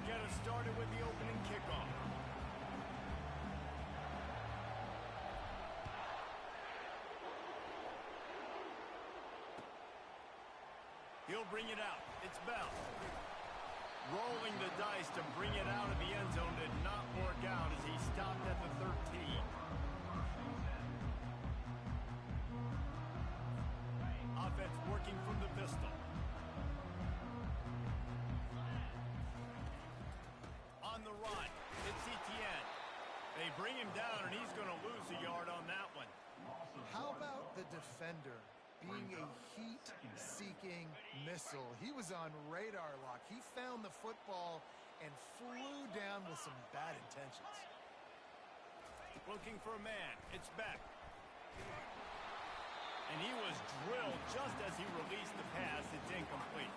get us started with the opening kickoff. He'll bring it out. It's Bell. Rolling the dice to bring it out of the end zone did not work out as he stopped at the 13. Offense working from the pistol. On the run, it's ETN. They bring him down, and he's going to lose a yard on that one. How about the defender being a heat-seeking missile? He was on radar lock. He found the football and flew down with some bad intentions. Looking for a man. It's Beck. And he was drilled just as he released the pass. It's incomplete.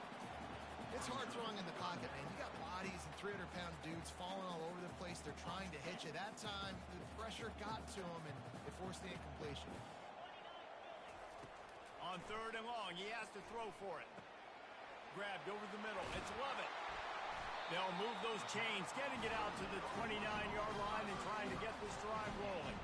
It's hard throwing in the pocket, man. You got bodies and 300-pound dudes falling all over the place. They're trying to hit you. That time, the pressure got to him, and it forced the incompletion. On 3rd and long, he has to throw for it. Grabbed over the middle. It's Lovett. They'll move those chains, getting it out to the 29-yard line and trying to get this drive rolling.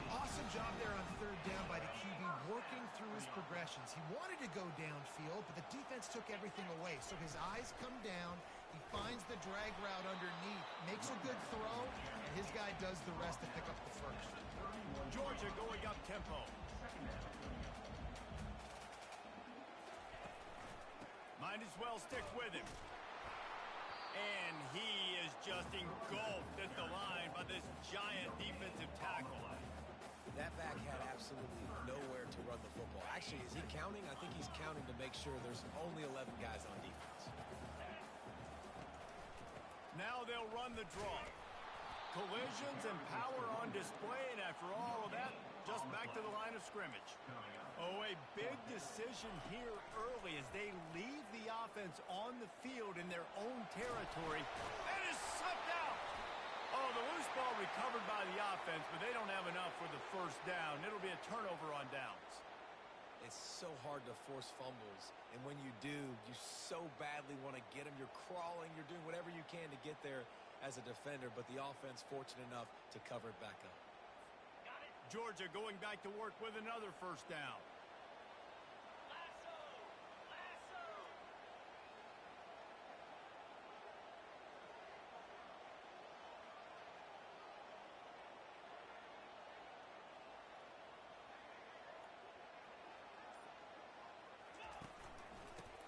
Awesome job there on 3rd down by the QB, working through his progressions. He wanted to go downfield, but the defense took everything away. So his eyes come down, he finds the drag route underneath, makes a good throw, and his guy does the rest to pick up the first. Georgia going up tempo. Might as well stick with him. And he is just engulfed at the line by this giant defensive tackle. That back had absolutely nowhere to run the football. Actually, is he counting? I think he's counting to make sure there's only 11 guys on defense. Now they'll run the draw. Collisions and power on display, and after all of that, just back to the line of scrimmage. Oh, a big decision here early as they leave the offense on the field in their own territory. And is slipped out. Oh, the loose ball recovered by the offense, but they don't have enough for the first down. It'll be a turnover on downs. It's so hard to force fumbles, and when you do, you so badly want to get them. You're crawling, you're doing whatever you can to get there as a defender, but the offense fortunate enough to cover it back up. Georgia going back to work with another first down.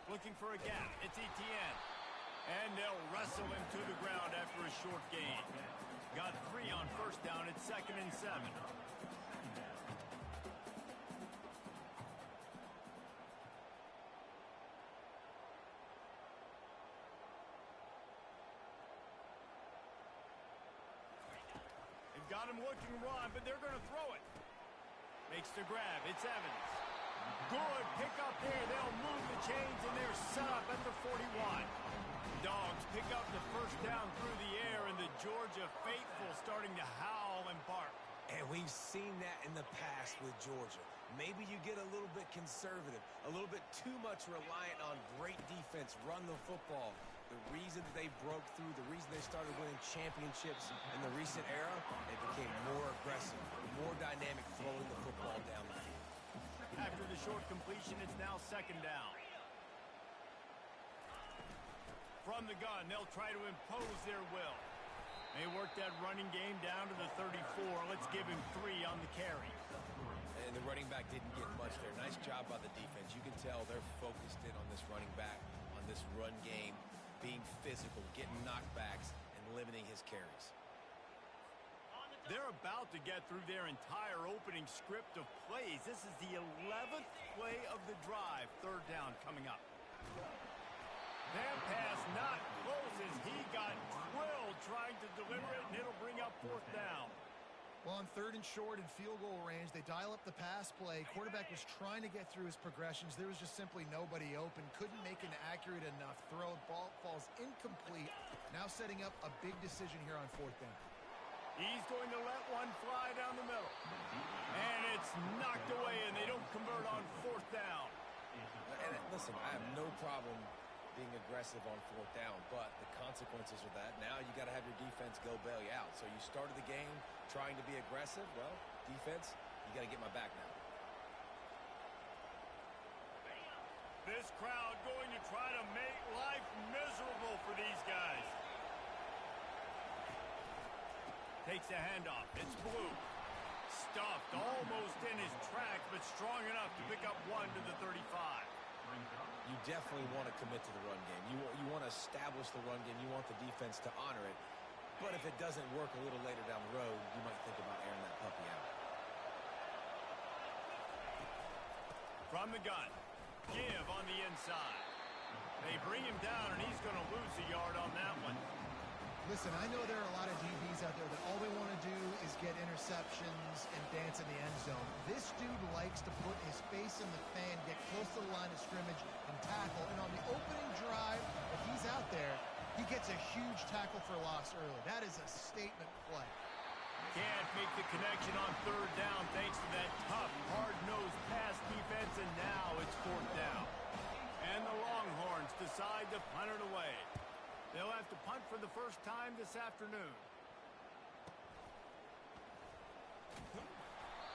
Looking for a gap. It's ETN. And they'll wrestle him to the ground after a short gain. Got 3 on first down. It's 2nd and 7. They've got him looking to run, but they're going to throw it. Makes the grab. It's Evans. Good pick up there. They'll move the chains, and they're set up at the 41. Dogs pick up the first down through the air, and the Georgia faithful starting to howl and bark. And we've seen that in the past with Georgia. Maybe you get a little bit conservative, a little bit too much reliant on great defense, run the football. The reason that they broke through, the reason they started winning championships in the recent era, they became more aggressive, more dynamic, throwing the football down the field. After the short completion, it's now 2nd down. From the gun, they'll try to impose their will. They work that running game down to the 34. Let's give him 3 on the carry. And the running back didn't get much there. Nice job by the defense. You can tell they're focused in on this running back, on this run game, being physical, getting knockbacks, and limiting his carries. They're about to get through their entire opening script of plays. This is the 11th play of the drive. 3rd down coming up. That pass not close as he got drilled trying to deliver it, and it'll bring up 4th down. Well, on 3rd and short and field goal range, they dial up the pass play. Quarterback was trying to get through his progressions. There was just simply nobody open. Couldn't make an accurate enough throw. Ball falls incomplete. Now setting up a big decision here on 4th down. He's going to let one fly down the middle. And it's knocked away, and they don't convert on 4th down. And listen, I have no problem being aggressive on fourth down, but the consequences are that now you got to have your defense go bail you out. So you started the game trying to be aggressive. Well, defense, you got to get my back now. This crowd going to try to make life miserable for these guys. Takes the handoff. It's Blue. Stuffed almost in his tracks, but strong enough to pick up one to the 35. You definitely want to commit to the run game. You want to establish the run game. You want the defense to honor it. But if it doesn't work a little later down the road, you might think about airing that puppy out. From the gun. Give on the inside. They bring him down, and he's going to lose a yard on that one. Listen, I know there are a lot of DBs out there that all they want to do is get interceptions and dance in the end zone. This dude likes to put his face in the fan, get close to the line of scrimmage, and tackle. And on the opening drive, if he's out there, he gets a huge tackle for loss early. That is a statement play. Can't make the connection on third down thanks to that tough, hard-nosed pass defense, and now it's fourth down. And the Longhorns decide to punt it away. They'll have to punt for the first time this afternoon.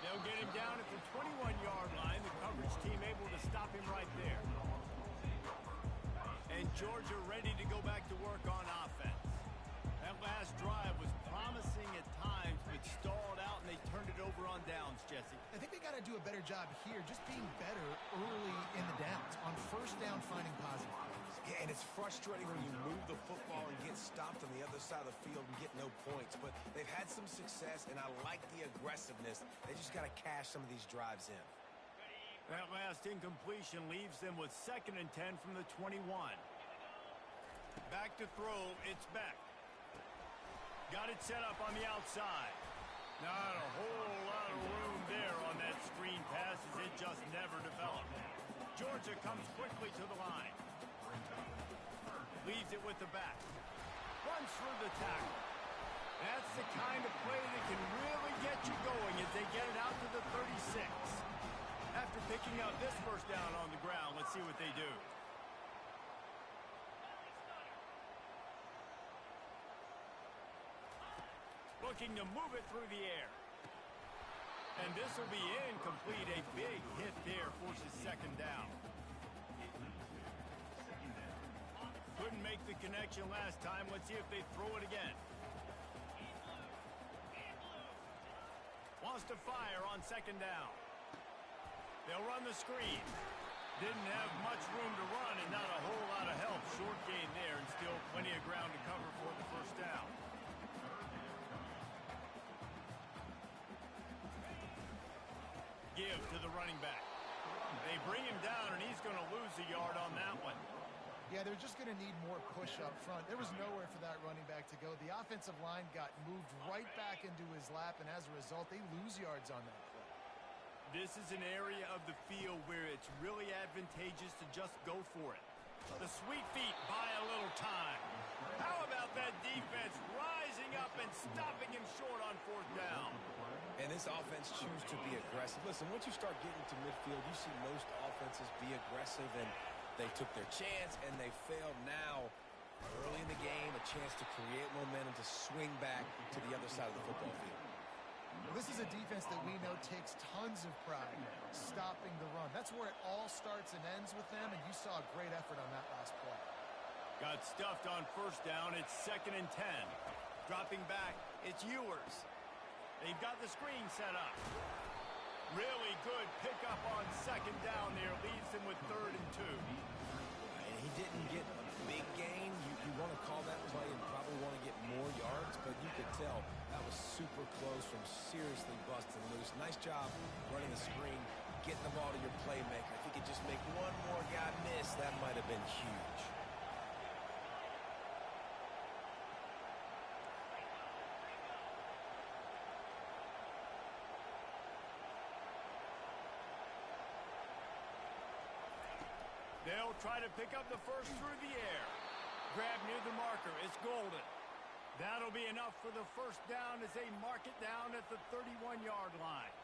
They'll get him down at the 21-yard line. The coverage team able to stop him right there. And Georgia ready to go back to work on offense. That last drive was promising at times, but stalled out, and they turned it over on downs, Jesse. I think they got to do a better job here, just being better early in the downs. On first down, finding positive plays. Yeah, and it's frustrating when you move the football and get stopped on the other side of the field and get no points. But they've had some success, and I like the aggressiveness. They just got to cash some of these drives in. That last incompletion leaves them with 2nd and 10 from the 21. Back to throw, it's Beck. Got it set up on the outside. Not a whole lot of room there on that screen pass as it just never developed. Georgia comes quickly to the line. Leaves it with the back. Runs through the tackle. That's the kind of play that can really get you going as they get it out to the 36. After picking up this first down on the ground, let's see what they do. Looking to move it through the air. And this will be incomplete. A big hit there forces 2nd down. Couldn't make the connection last time. Let's see if they throw it again. Wants to fire on 2nd down. They'll run the screen. Didn't have much room to run and not a whole lot of help. Short gain there and still plenty of ground to cover for the first down. Give to the running back. They bring him down, and he's going to lose a yard on that one. Yeah, they're just going to need more push up front. There was nowhere for that running back to go. The offensive line got moved right back into his lap, and as a result, they lose yards on that play. This is an area of the field where it's really advantageous to just go for it. The sweet feet buy a little time. How about that defense rising up and stopping him short on fourth down? And this offense chooses to be aggressive. Listen, once you start getting to midfield, you see most offenses be aggressive, and they took their chance, and they failed. Now, early in the game, a chance to create momentum to swing back to the other side of the football field. This is a defense that we know takes tons of pride stopping the run. That's where it all starts and ends with them, and you saw a great effort on that last play. Got stuffed on first down. It's 2nd and 10. Dropping back, it's Ewers. They've got the screen set up. Really good pickup on 2nd down there. Leaves them with 3rd and 2. And he didn't get a big gain. You want to call that play and probably want to get more yards, but you could tell that was super close from seriously busting loose. Nice job running the screen, getting the ball to your playmaker. If he could just make one more guy miss, that might have been huge. They'll try to pick up the first through the air. Grab near the marker. It's Golden. That'll be enough for the first down as they mark it down at the 31-yard line.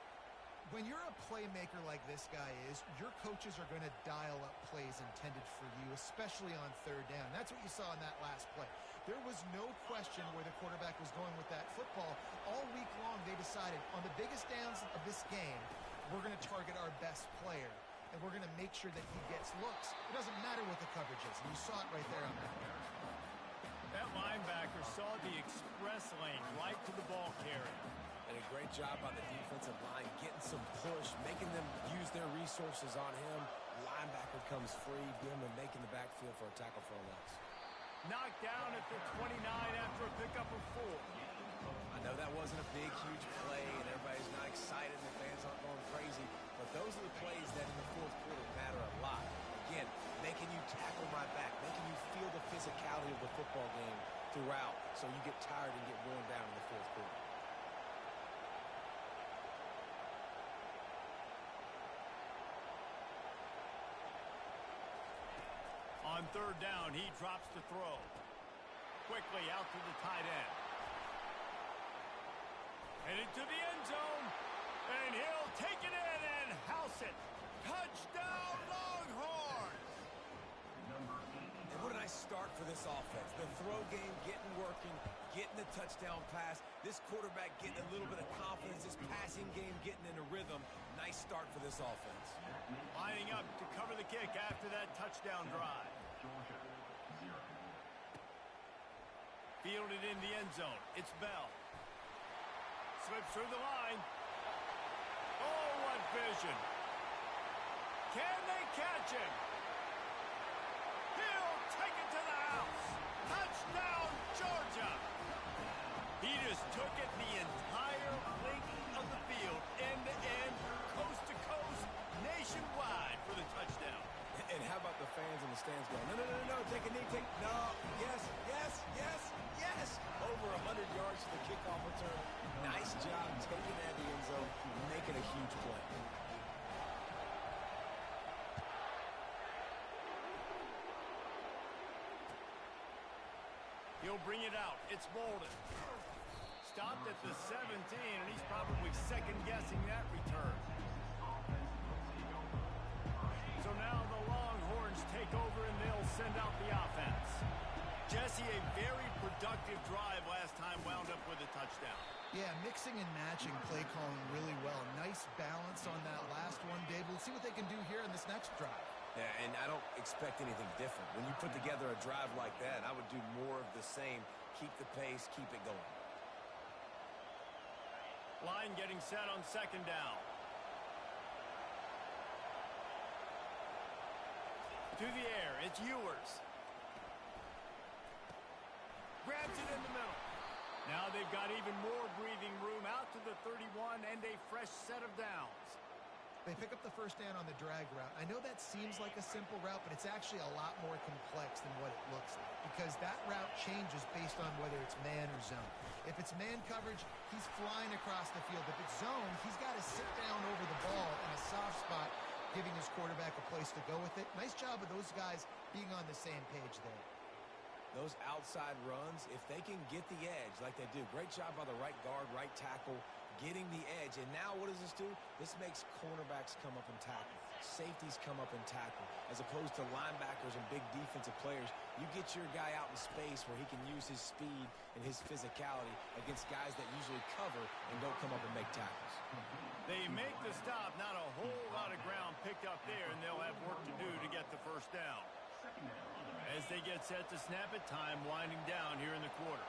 When you're a playmaker like this guy is, your coaches are going to dial up plays intended for you, especially on third down. That's what you saw in that last play. There was no question where the quarterback was going with that football. All week long, they decided on the biggest downs of this game, we're going to target our best player, and we're going to make sure that he gets looks. It doesn't matter what the coverage is, and you saw it right there on that. That linebacker saw the express lane right to the ball carrier. And a great job by the defensive line, getting some push, making them use their resources on him. Linebacker comes free, him and making the backfield for a tackle for a loss. Knocked down at the 29 after a pickup of 4. I know that wasn't a big, huge play, and everybody's not excited, and the fans aren't going crazy, but those are the plays that in the fourth quarter matter a lot. Again, making you tackle my back, making you feel the physicality of the football game throughout, so you get tired and get worn down in the fourth quarter. On third down, he drops the throw. Quickly out to the tight end. Headed to the end zone. And he'll take it in and house it. Touchdown, Longhorns! And what a nice start for this offense. The throw game getting working, getting the touchdown pass. This quarterback getting a little bit of confidence. This passing game getting in a rhythm. Nice start for this offense. Lining up to cover the kick after that touchdown drive. Fielded in the end zone. It's Bell. Slips through the line. Oh, what vision. Can they catch him? He'll take it to the house. Touchdown, Georgia. He just took it the entire length of the field, end to end, coast to coast, nationwide for the touchdown. And how about the fans in the stands going, no, take a knee, no, yes. Over 100 yards to the kickoff return. Nice job taking that in the end zone, making a huge play. He'll bring it out. It's Bolden. Stopped at the 17, and he's probably second-guessing that return. So now the Longhorns take over, and they'll send out the offense. Jesse, a very productive drive last time, wound up with a touchdown. Yeah, mixing and matching play calling really well. Nice balance on that last one, Dave. We'll see what they can do here in this next drive. Yeah, and I don't expect anything different. When you put together a drive like that, I would do more of the same. Keep the pace, keep it going. Line getting set on second down. To the air, it's Ewers. Grabs it in the middle. Now they've got even more breathing room out to the 31 and a fresh set of downs. They pick up the first down on the drag route. I know that seems like a simple route, but it's actually a lot more complex than what it looks like because that route changes based on whether it's man or zone. If it's man coverage, he's flying across the field. If it's zone, he's got to sit down over the ball in a soft spot, giving his quarterback a place to go with it. Nice job of those guys being on the same page there. Those outside runs, if they can get the edge like they do, great job by the right guard, right tackle, getting the edge. And now what does this do? This makes cornerbacks come up and tackle. Safeties come up and tackle. As opposed to linebackers and big defensive players, you get your guy out in space where he can use his speed and his physicality against guys that usually cover and don't come up and make tackles. They make the stop. Not a whole lot of ground picked up there, and they'll have work to do to get the first down. As they get set to snap it, time winding down here in the quarter.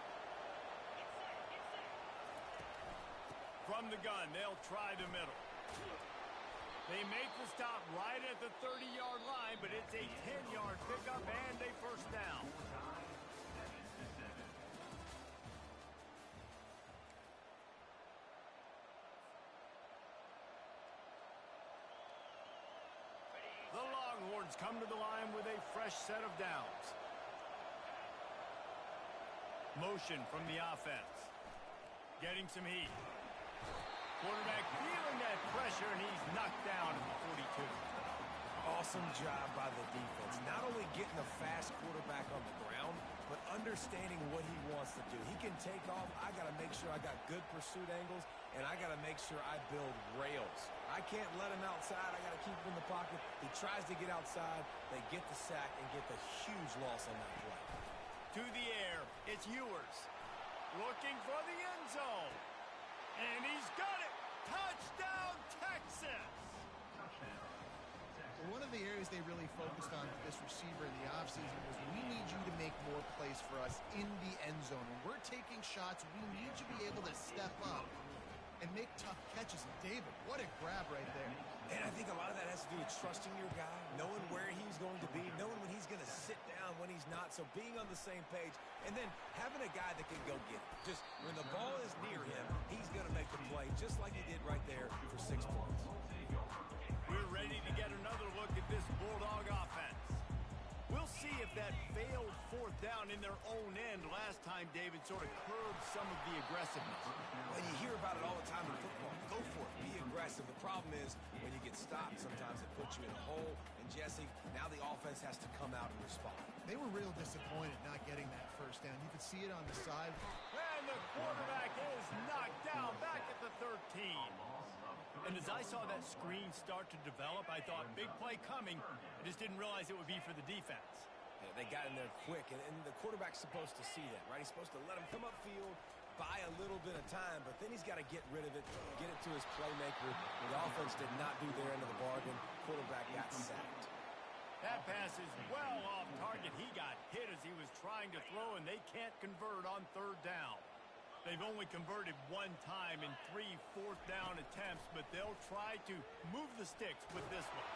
From the gun, they'll try the middle. They make the stop right at the 30-yard line, but it's a 10-yard pickup and a first down. The Longhorns come to the line with a fresh set of downs. Motion from the offense. Getting some heat. Quarterback feeling that pressure, and he's knocked down at the 42. Awesome job by the defense. Not only getting a fast quarterback on the ground, but understanding what he wants to do. He can take off. I got to make sure I got good pursuit angles, and I got to make sure I build rails I can't let him outside. I got to keep him in the pocket. He tries to get outside. They get the sack and get the huge loss on that play. To the air, it's Ewers. Looking for the end zone. And he's got it. Touchdown, Texas. Well, one of the areas they really focused on for this receiver in the offseason was we need you to make more plays for us in the end zone. When we're taking shots, we need you to be able to step up and make tough catches. And David, what a grab right there. And I think a lot of that has to do with trusting your guy, knowing where he's going to be, knowing when he's going to sit down, when he's not. So being on the same page, and then having a guy that can go get it. Just when the ball is near him, he's going to make the play, just like he did right there for 6 points. We're ready to get another look at this Bulldog offense. We'll see if that failed fourth down in their own end last time, David, sort of curbed some of the aggressiveness. When you hear about it all the time in football, go for it, be aggressive. The problem is when you get stopped, sometimes it puts you in a hole. And Jesse, now the offense has to come out and respond. They were real disappointed not getting that first down. You could see it on the side. And the quarterback is knocked down back at the 13. And as I saw that screen start to develop, I thought, big play coming. I just didn't realize it would be for the defense. Yeah, they got in there quick, and the quarterback's supposed to see that, right? He's supposed to let him come upfield, buy a little bit of time, but then he's got to get rid of it, get it to his playmaker. The offense did not do their end of the bargain. Quarterback got sacked. That pass is well off target. He got hit as he was trying to throw, and they can't convert on third down. They've only converted one time in 3 fourth-down attempts, but they'll try to move the sticks with this one.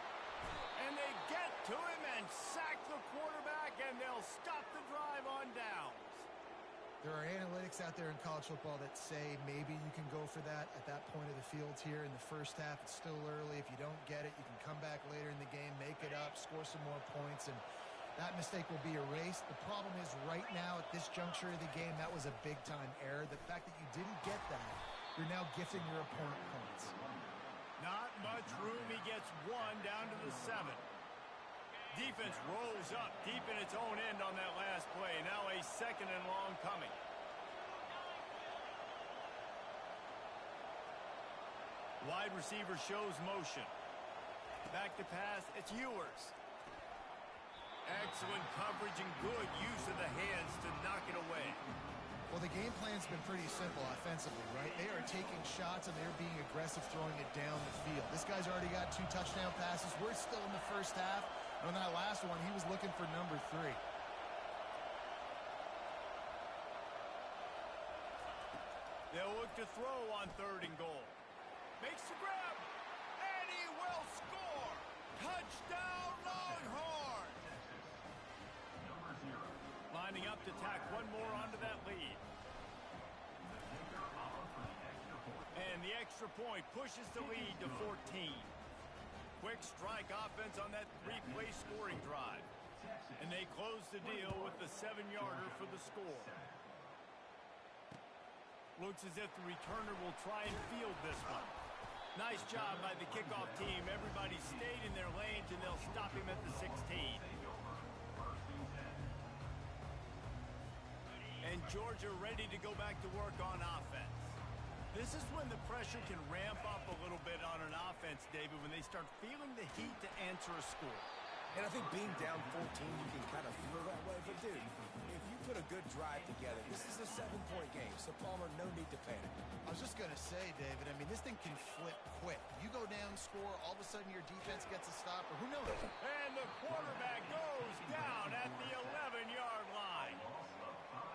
And they get to him and sack the quarterback, and they'll stop the drive on downs. There are analytics out there in college football that say maybe you can go for that at that point of the field here in the first half. It's still early. If you don't get it, you can come back later in the game, make it up, score some more points, and that mistake will be erased. The problem is right now at this juncture of the game, that was a big-time error. The fact that you didn't get that, you're now gifting your opponent points. Not much room. He gets one down to the 7. Defense rolls up deep in its own end on that last play. Now a 2nd and long coming. Wide receiver shows motion. Back to pass. It's Ewers. Excellent coverage and good use of the hands to knock it away. Well, the game plan's been pretty simple offensively, right? They are taking shots and they're being aggressive throwing it down the field. This guy's already got 2 touchdown passes. We're still in the first half. And on that last one, he was looking for number 3. They'll look to throw on 3rd and goal. Makes the grab, and he will score. Touchdown, Longhorn. Lining up to tack one more onto that lead. And the extra point pushes the lead to 14. Quick strike offense on that 3-play scoring drive. And they close the deal with the 7-yarder for the score. Looks as if the returner will try and field this one. Nice job by the kickoff team. Everybody stayed in their lanes, and they'll stop him at the 16. And Georgia ready to go back to work on offense. This is when the pressure can ramp up a little bit on an offense, David, when they start feeling the heat to answer a score. And I think being down 14, you can kind of feel that way. But, dude, if you put a good drive together, this is a 7-point game. So, Palmer, no need to panic. I was just going to say, David, I mean, this thing can flip quick. You go down, score, all of a sudden your defense gets a stop, or who knows? And the quarterback goes down at the 11-yard line.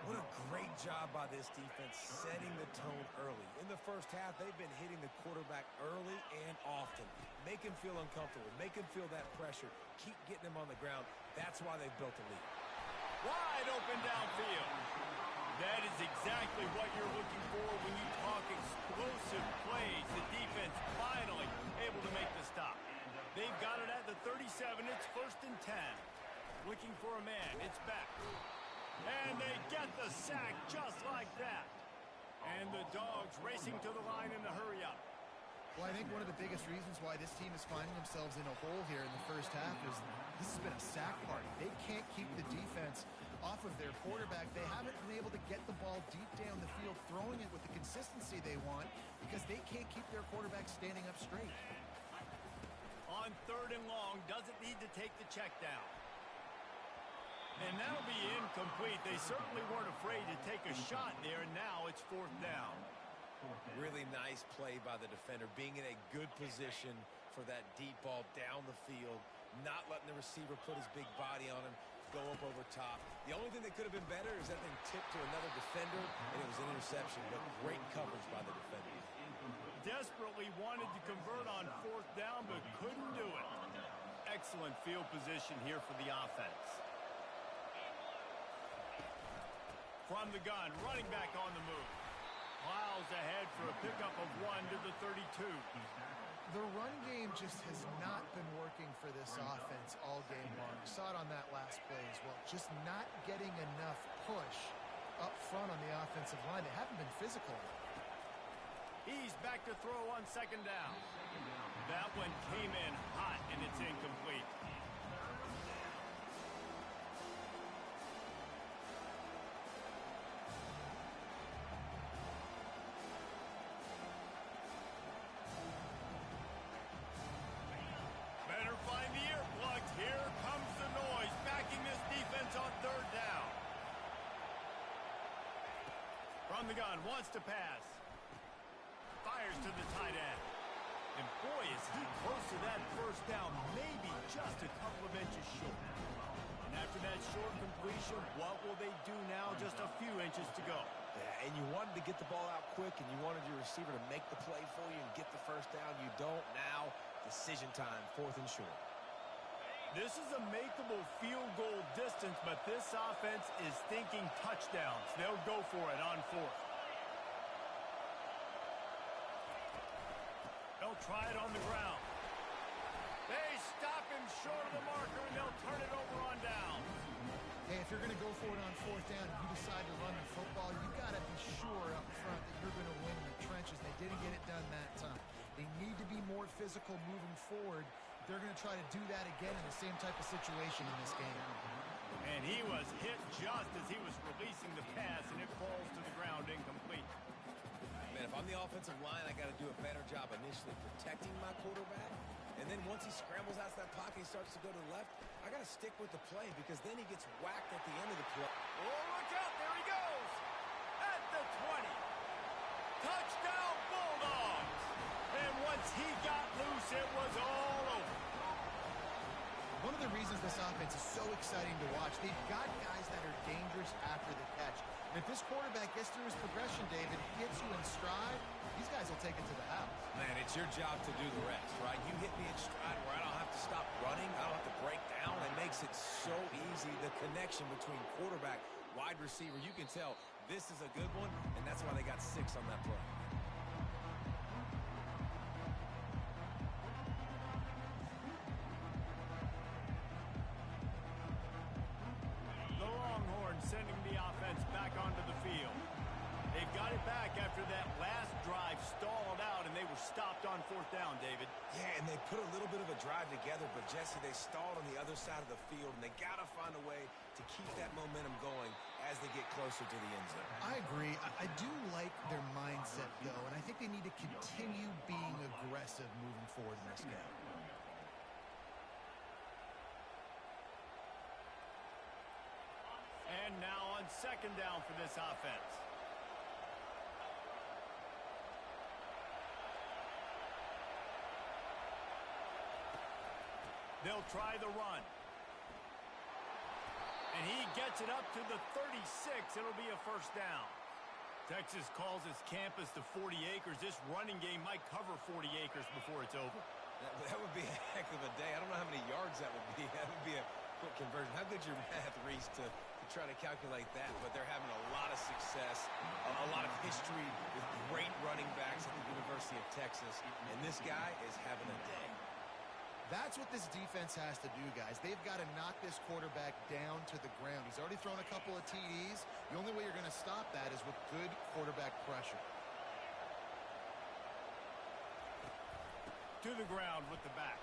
What a great job by this defense setting the tone early. In the first half, they've been hitting the quarterback early and often. Make him feel uncomfortable. Make him feel that pressure. Keep getting him on the ground. That's why they've built a lead. Wide open downfield. That is exactly what you're looking for when you talk explosive plays. The defense finally able to make the stop. They've got it at the 37. It's 1st and 10. Looking for a man. It's back. And they get the sack just like that. And the Dogs racing to the line in the hurry up. Well, I think one of the biggest reasons why this team is finding themselves in a hole here in the first half is this has been a sack party. They can't keep the defense off of their quarterback. They haven't been able to get the ball deep down the field, throwing it with the consistency they want because they can't keep their quarterback standing up straight. On 3rd and long, doesn't need to take the check down. And that'll be incomplete. They certainly weren't afraid to take a shot there, and now it's 4th down. Really nice play by the defender, being in a good position for that deep ball down the field, not letting the receiver put his big body on him, go up over top. The only thing that could have been better is that thing tipped to another defender, and it was an interception, but great coverage by the defender. Desperately wanted to convert on 4th down, but couldn't do it. Excellent field position here for the offense. From the gun, running back on the move. Plows ahead for a pickup of 1 to the 32. The run game just has not been working for this offense all game long. We saw it on that last play as well. Just not getting enough push up front on the offensive line. They haven't been physical. He's back to throw on 2nd down. That one came in hot, and it's incomplete. Better find the earplugs. Here comes the noise, backing this defense on 3rd down. From the gun, wants to pass. Fires to the tight end. And boy, is he close to that 1st down, maybe just a couple of inches short. And after that short completion, what will they do now? Just a few inches to go. Yeah, and you wanted to get the ball out quick, and you wanted your receiver to make the play for you and get the 1st down. You don't now. Decision time, 4th and short. This is a makeable field goal distance, but this offense is thinking touchdowns. They'll go for it on 4th. They'll try it on the ground. They stop him short of the marker, and they'll turn it over on down. Hey, if you're going to go for it on 4th down and you decide to run the football, you got to be sure up front that you're going to win in the trenches. They didn't get it done that time. They need to be more physical moving forward. They're going to try to do that again in the same type of situation in this game. And he was hit just as he was releasing the pass, and it falls to the ground incomplete. Man, if I'm the offensive line, I got to do a better job initially protecting my quarterback. And then once he scrambles out of that pocket, he starts to go to the left, I got to stick with the play because then he gets whacked at the end of the play. Oh, look out. There he goes. At the 20. Touchdown, Bulldogs. And once he got loose, it was all over. One of the reasons this offense is so exciting to watch, they've got guys that are dangerous after the catch. And if this quarterback gets through his progression, David, hits you in stride, these guys will take it to the house. Man, it's your job to do the rest, right? You hit me in stride where I don't have to stop running. I don't have to break down. It makes it so easy. The connection between quarterback, wide receiver, you can tell this is a good one, and that's why they got 6 on that play. The Longhorns sending the offense back onto the field. They've got it back after that last drive stalled out, and they were stopped on 4th down, David. Yeah, and they put a little bit of a drive together, but, Jesse, they stalled on the other side of the field, and they got to find a way to keep that momentum going as they get closer to the end zone. I agree. I do like their mindset, though, and I think they need to continue being aggressive moving forward in this game. And now on 2nd down for this offense. They'll try the run. And he gets it up to the 36. It'll be a 1st down. Texas calls his campus the 40 acres. This running game might cover 40 acres before it's over. That would be a heck of a day. I don't know how many yards that would be. That would be a quick conversion. How good's your math, Reese, to try to calculate that? But they're having a lot of success, a lot of history with great running backs at the University of Texas. And this guy is having a day. That's what this defense has to do, guys. They've got to knock this quarterback down to the ground. He's already thrown a couple of TDs. The only way you're going to stop that is with good quarterback pressure. To the ground with the back.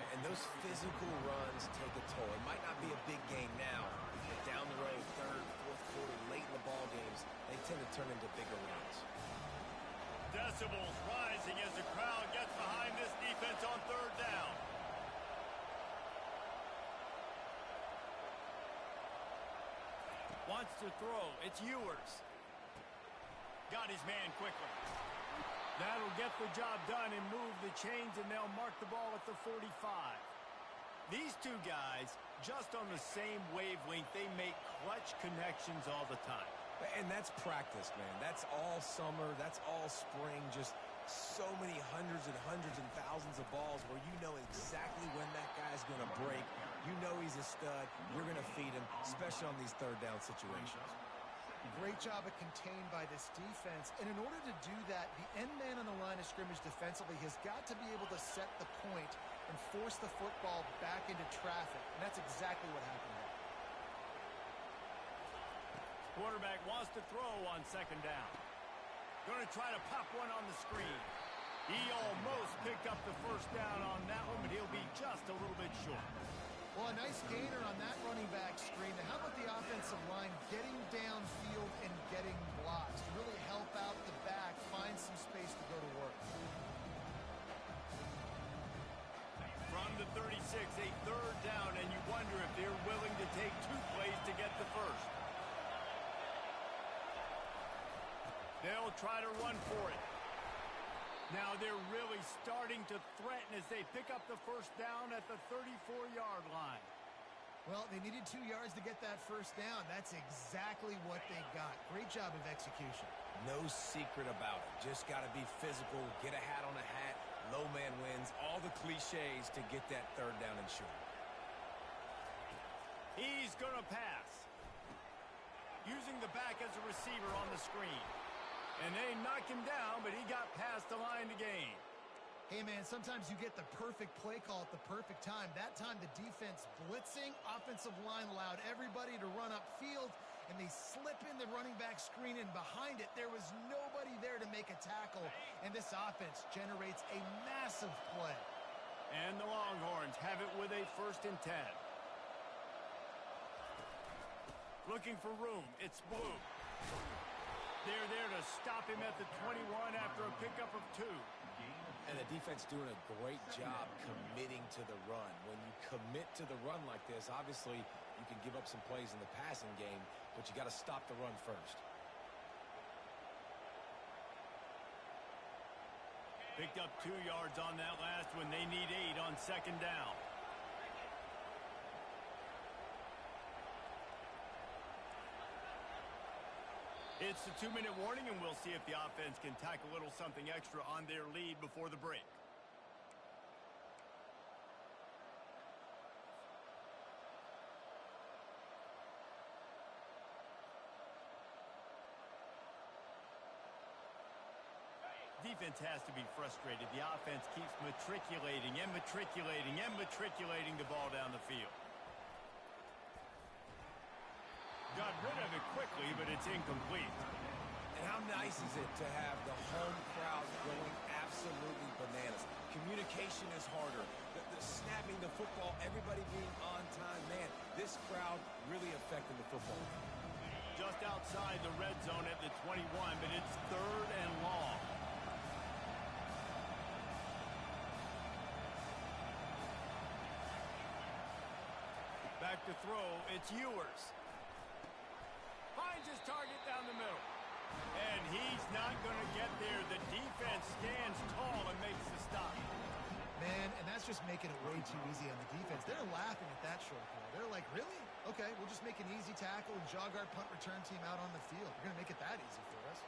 And those physical runs take a toll. It might not be a big game now, but down the road, 3rd, 4th quarter, late in the ball games, they tend to turn into bigger runs. Decibels rising rising as the crowd gets behind this defense on third down. Wants to throw. It's Ewers. Got his man quickly. That'll get the job done and move the chains, and they'll mark the ball at the 45. These two guys, just on the same wavelength, they make clutch connections all the time. And that's practice, man. That's all summer. That's all spring. Just so many hundreds and thousands of balls where you know exactly when that guy's going to break. You know he's a stud. You're going to feed him, especially on these third down situations. Great job of contained by this defense. And in order to do that, the end man on the line of scrimmage defensively has got to be able to set the point and force the football back into traffic. And that's exactly what happened there. Quarterback wants to throw on second down. Going to try to pop one on the screen. He almost picked up the first down on that one, but he'll be just a little bit short. Well, a nice gainer on that running back screen. Now, how about the offensive line getting downfield and getting blocks to really help out the back, find some space to go to work? From the 36, a third down, and you wonder if they're willing to take two plays to get the first. They'll try to run for it. Now they're really starting to threaten as they pick up the first down at the 34-yard line. Well, they needed 2 yards to get that first down. That's exactly what they got. Great job of execution. No secret about it. Just got to be physical, get a hat on a hat, low man wins, all the cliches to get that third down and short. He's going to pass. Using the back as a receiver on the screen. And they knock him down, but he got past the line to gain. Hey, man, sometimes you get the perfect play call at the perfect time. That time the defense blitzing, offensive line allowed everybody to run upfield, and they slip in the running back screen, and behind it there was nobody there to make a tackle, and this offense generates a massive play. And the Longhorns have it with a 1st and 10. Looking for room. It's Blue. They're there to stop him at the 21 after a pickup of 2. And the defense doing a great job committing to the run. When you commit to the run like this, obviously you can give up some plays in the passing game, but you got to stop the run first. Picked up 2 yards on that last one. They need 8 on second down. It's the 2-minute warning, and we'll see if the offense can tack a little something extra on their lead before the break. Defense has to be frustrated. The offense keeps matriculating and matriculating and matriculating the ball down the field. Got rid of it quickly, but it's incomplete. And how nice is it to have the home crowd going absolutely bananas? Communication is harder. The snapping the football, everybody being on time. Man, this crowd really affecting the football. Just outside the red zone at the 21, but it's 3rd and long. Back to throw, it's Ewers. Finds his target down the middle. And he's not going to get there. The defense stands tall and makes the stop. Man, and that's just making it way too easy on the defense. They're laughing at that short throw. They're like, really? Okay, we'll just make an easy tackle and jog our punt return team out on the field. We're going to make it that easy for us.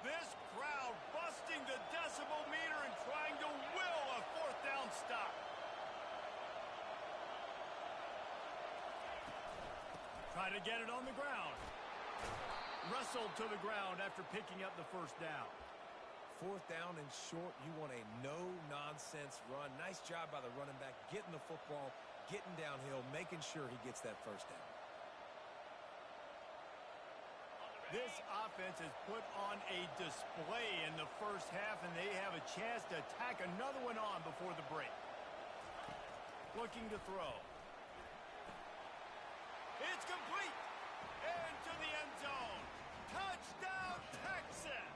This crowd busting the decibel meter and trying to will a 4th down stop. Try to get it on the ground. Wrestled to the ground after picking up the first down. 4th down and short, you want a no-nonsense run. Nice job by the running back, getting the football, getting downhill, making sure he gets that first down. This offense has put on a display in the first half, and they have a chance to tack another one on before the break. Looking to throw. It's complete. Into the end zone. Touchdown, Texas!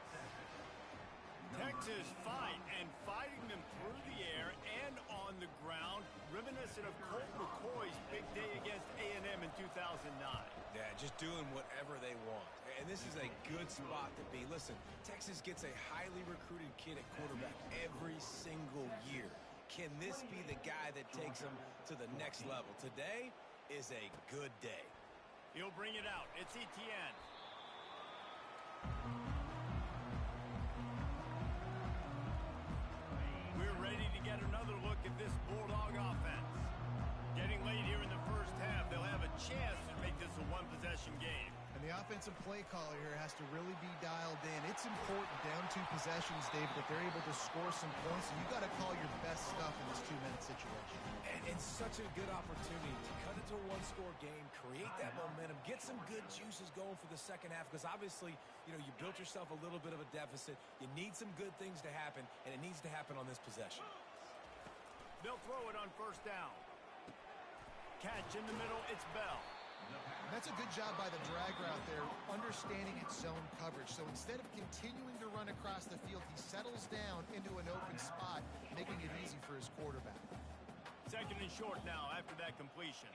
Texas fighting them through the air and on the ground, reminiscent of Colt McCoy's big day against A&M in 2009. Yeah, just doing whatever they want. And this is a good spot to be. Listen, Texas gets a highly recruited kid at quarterback every single year. Can this be the guy that takes them to the next level? Today is a good day. He'll bring it out. It's Etienne. We're ready to get another look at this Bulldog offense. Getting late here in the first half, they'll have a chance to make this a one-possession game. And the offensive play caller here has to really be dialed in. It's important down 2 possessions, David, that they're able to score some points. And you got to call your best stuff in this 2-minute situation. And it's such a good opportunity to cut into a one-score game, create that momentum, get some good juices going for the second half. Because obviously, you know, you built yourself a little bit of a deficit. You need some good things to happen, and it needs to happen on this possession. They'll throw it on first down. Catch in the middle, it's Bell. And that's a good job by the drag route there, understanding its zone coverage. So instead of continuing to run across the field, he settles down into an open spot, making it easy for his quarterback. Second and short now after that completion.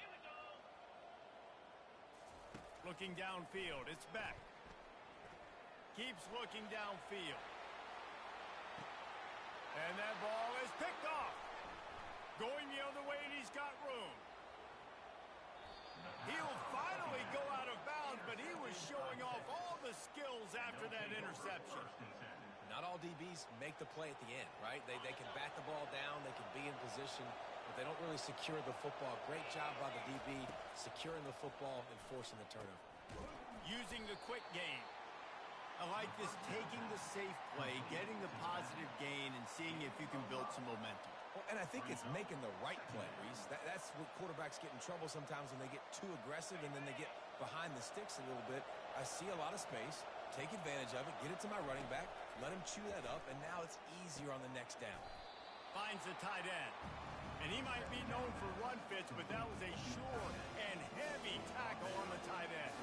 Looking downfield, it's Beck. Keeps looking downfield. And that ball is picked off. Going the other way, and he's got room. He'll finally go out of bounds, but he was showing off all the skills after that interception. Not all DBs make the play at the end, right? They can bat the ball down, they can be in position, but they don't really secure the football. Great job by the DB securing the football and forcing the turnover. Using the quick game. I like this, taking the safe play, getting the positive gain, and seeing if you can build some momentum. Well, and I think it's making the right play, Reese. That's what quarterbacks get in trouble sometimes when they get too aggressive and then they get behind the sticks a little bit. I see a lot of space, take advantage of it, get it to my running back, let him chew that up, and now it's easier on the next down. Finds the tight end. And he might be known for run fits, but that was a sure and heavy tackle on the tight end.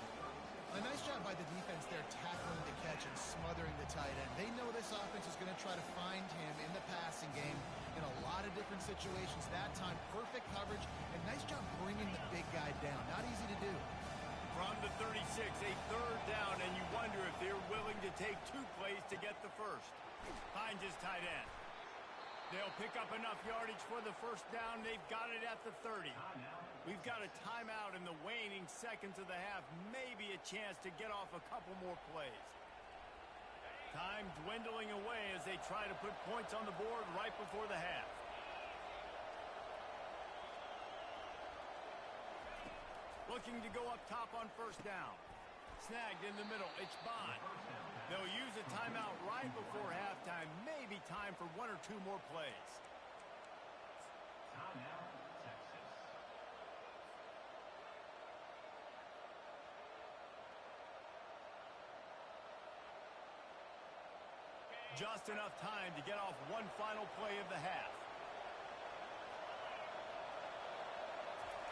A nice job by the defense there, tackling the catch and smothering the tight end. They know this offense is going to try to find him in the passing game in a lot of different situations. That time, perfect coverage, and nice job bringing the big guy down. Not easy to do. From the 36, a third down, and you wonder if they're willing to take 2 plays to get the first. Finds his tight end. They'll pick up enough yardage for the first down. They've got it at the 30. We've got a timeout in the waning seconds of the half. Maybe a chance to get off a couple more plays. Time dwindling away as they try to put points on the board right before the half. Looking to go up top on first down. Snagged in the middle. It's Bond. They'll use a timeout right before halftime. Maybe time for 1 or 2 more plays. Timeout, Texas. Just enough time to get off one final play of the half.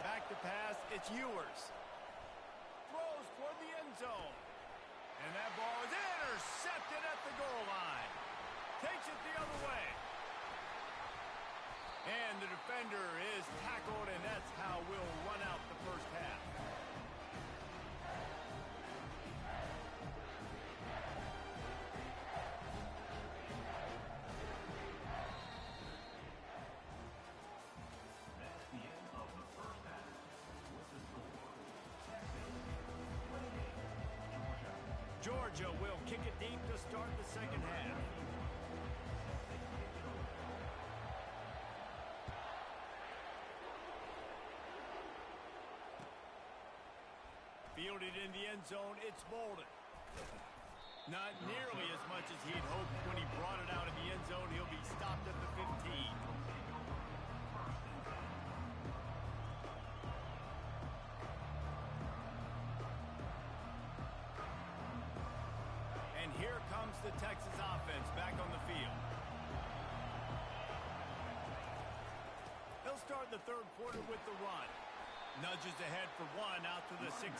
Back to pass, it's Ewers. Throws toward the end zone. And that ball is intercepted at the goal line. Takes it the other way. And the defender is tackled, and that's how we'll run out the first half. That's the end of the first half. With the score, Texas 28, Georgia. Georgia will kick it deep to start the second half. Fielded in the end zone, it's Bolden. Not nearly as much as he'd hoped when he brought it out of the end zone. He'll be stopped at the 15. And here comes the Texas offense back on the field. They'll start the third quarter with the run. Nudges ahead for one out to the 16.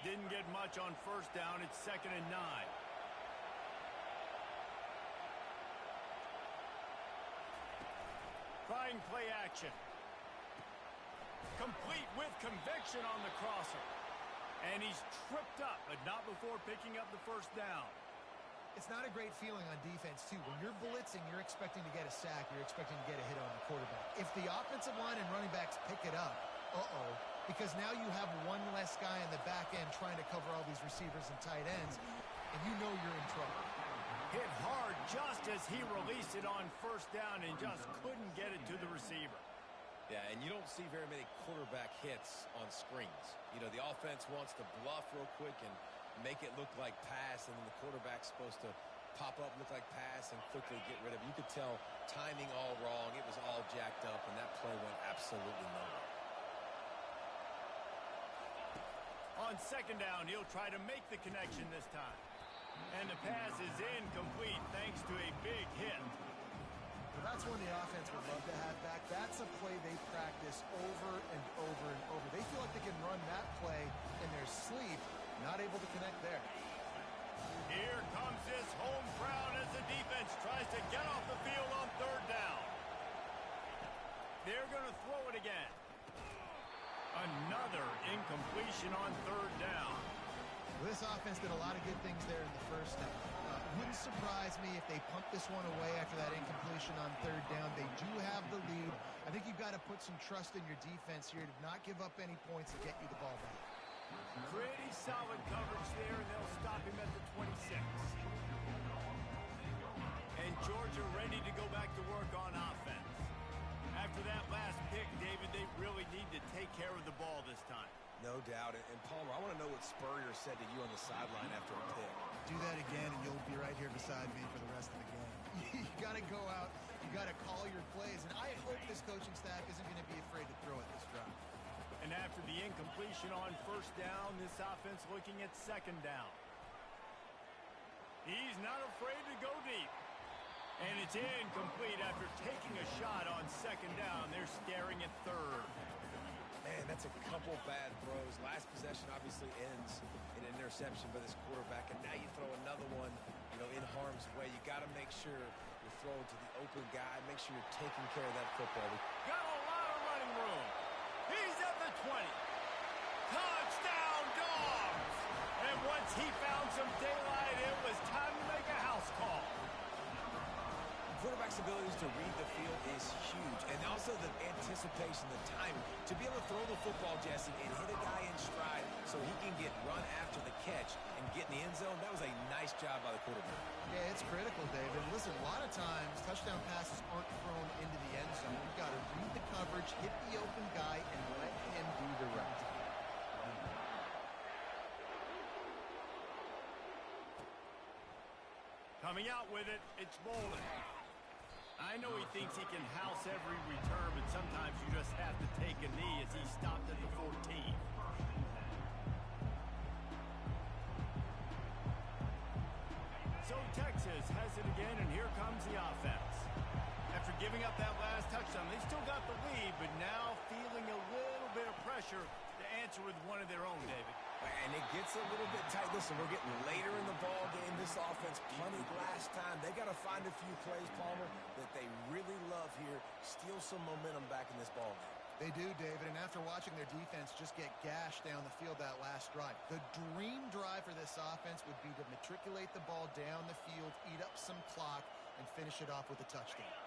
Didn't get much on first down. It's 2nd and 9. Trying play action. Complete with conviction on the crosser. And he's tripped up, but not before picking up the first down. It's not a great feeling on defense, too. When you're blitzing, you're expecting to get a sack. You're expecting to get a hit on the quarterback. If the offensive line and running backs pick it up, because now you have one less guy in the back end trying to cover all these receivers and tight ends, and you know you're in trouble. Hit hard just as he released it on first down and just couldn't get it to the receiver. Yeah, and you don't see very many quarterback hits on screens. You know, the offense wants to bluff real quick and make it look like pass, and then the quarterback's supposed to pop up, look like pass, and quickly get rid of it. You could tell timing all wrong. It was all jacked up, and that play went absolutely nowhere. On 2nd down, he'll try to make the connection this time. And the pass is incomplete thanks to a big hit. Well, that's one the offense would love to have back. That's a play they practice over and over and over. They feel like they can run that play in their sleep, not able to connect there. Here comes this home crowd as the defense tries to get off the field on 3rd down. They're going to throw it again. Another incompletion on 3rd down. Well, this offense did a lot of good things there in the first half. Wouldn't surprise me if they pump this one away after that incompletion on 3rd down. They do have the lead. I think you've got to put some trust in your defense here to not give up any points and get you the ball back. Pretty solid coverage there, and they'll stop him at the 26. And Georgia ready to go back to work on offense. After that last pick, David, they really need to take care of the ball this time. No doubt. And Palmer, I want to know what Spurrier said to you on the sideline after a pick. Do that again, and you'll be right here beside me for the rest of the game. You got to go out. You got to call your plays. And I hope this coaching staff isn't going to be afraid to throw at this drive. And after the incompletion on 1st down, this offense looking at 2nd down. He's not afraid to go deep. And it's incomplete after taking a shot on 2nd down. They're staring at 3rd. Man, that's a couple bad throws. Last possession obviously ends in an interception by this quarterback, and now you throw another one, in harm's way. You got to make sure you're throwing to the open guy. Make sure you're taking care of that football. Got a lot of running room. He's at the 20. Touchdown, Dogs! And once he found some daylight, it was time to make a house call. Quarterback's abilities to read the field is huge, and also the anticipation, the timing. To be able to throw the football, Jesse, and hit a guy in stride so he can get run after the catch and get in the end zone, that was a nice job by the quarterback. Yeah, it's critical, David. Listen, a lot of times touchdown passes aren't thrown into the end zone. You've got to read the coverage, hit the open guy, and let him do the rest. Coming out with it, it's Bolden. I know he thinks he can house every return, but sometimes you just have to take a knee as he stopped at the 14. So Texas has it again, and here comes the offense. After giving up that last touchdown, they still got the lead, but now feeling a little bit of pressure to answer with one of their own, David. And it gets a little bit tight. Listen, we're getting later in the ball game. This offense punted last time. They got to find a few plays, Palmer, that they really love here. Steal some momentum back in this ball game. They do, David, and after watching their defense just get gashed down the field that last drive, the dream drive for this offense would be to matriculate the ball down the field, eat up some clock, and finish it off with a touchdown.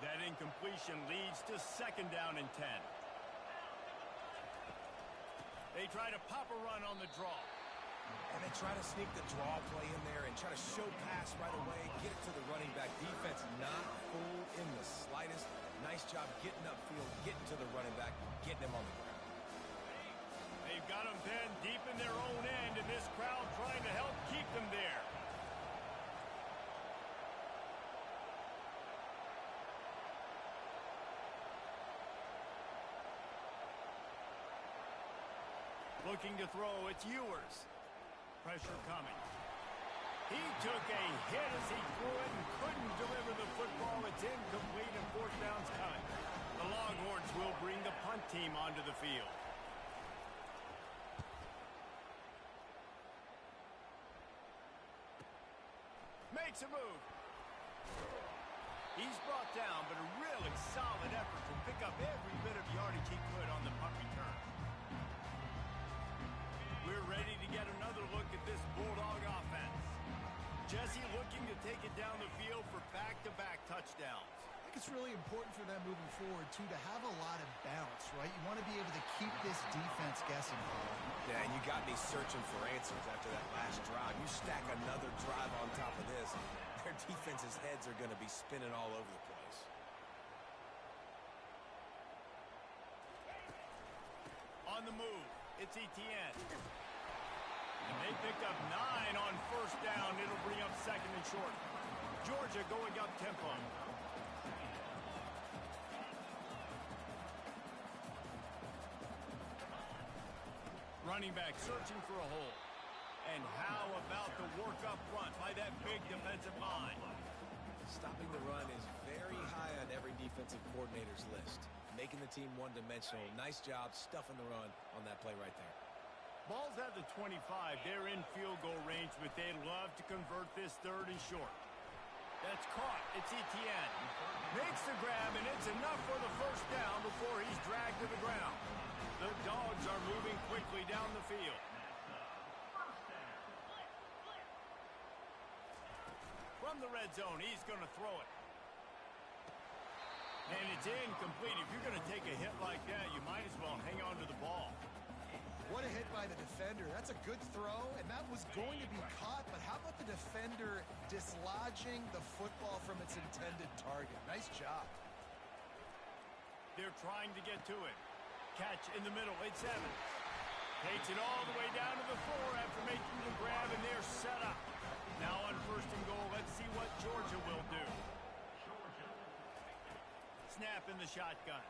That incompletion leads to 2nd down and 10. They try to pop a run on the draw. And they try to sneak the draw play in there and try to show pass right away, get it to the running back. Defense not fooled in the slightest. Nice job getting upfield, getting to the running back, getting him on the ground. They've got them pinned deep in their own end, and this crowd trying to help keep them there. Looking to throw, it's Ewers. Pressure coming. He took a hit as he threw it and couldn't deliver the football. It's incomplete and fourth down's coming. The Longhorns will bring the punt team onto the field. Makes a move. He's brought down, but a really solid effort to pick up every bit of yardage he could on the punt return. We're ready to get another look at this Bulldog offense. Jesse looking to take it down the field for back-to-back touchdowns. I think it's really important for them moving forward, too, to have a lot of bounce, right? You want to be able to keep this defense guessing. Yeah, and you got me searching for answers after that last drive. You stack another drive on top of this, their defense's heads are going to be spinning all over the place. On the move, it's ETN. And they picked up 9 on first down. It'll bring up second and short. Georgia going up tempo. Running back searching for a hole. And how about the work up front by that big defensive line? Stopping the run is very high on every defensive coordinator's list. Making the team one-dimensional. Nice job stuffing the run on that play right there. Ball's at the 25. They're in field goal range, but they'd love to convert this third and short. That's caught. It's ETN. Makes the grab, and it's enough for the first down before he's dragged to the ground. The Dogs are moving quickly down the field. From the red zone, he's going to throw it. And it's incomplete. If you're going to take a hit like that, you might as well hang on to the ball. What a hit by the defender. That's a good throw, and that was going to be caught, but how about the defender dislodging the football from its intended target? Nice job. They're trying to get to it. Catch in the middle. It's Evans. Takes it all the way down to the 4 after making the grab, and they're set up. Now on first and goal, let's see what Georgia will do. Snap in the shotgun.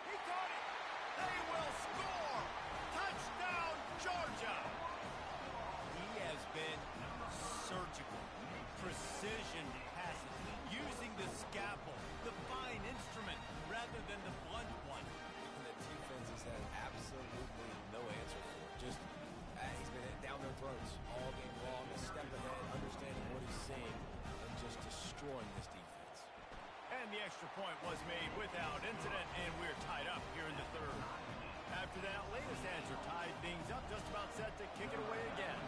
He caught it. They will score. Touchdown, Georgia. He has been surgical. Precision passes. Using the scalpel, the fine instrument, rather than the blunt one. And the defense has had absolutely no answer for it. Just, he's been down their throats all game long, a step ahead, understanding what he's seeing, and just destroying this defense. And the extra point was made without incident, and we're tied up here in the third. After that, latest answer tied things up, just about set to kick it away again.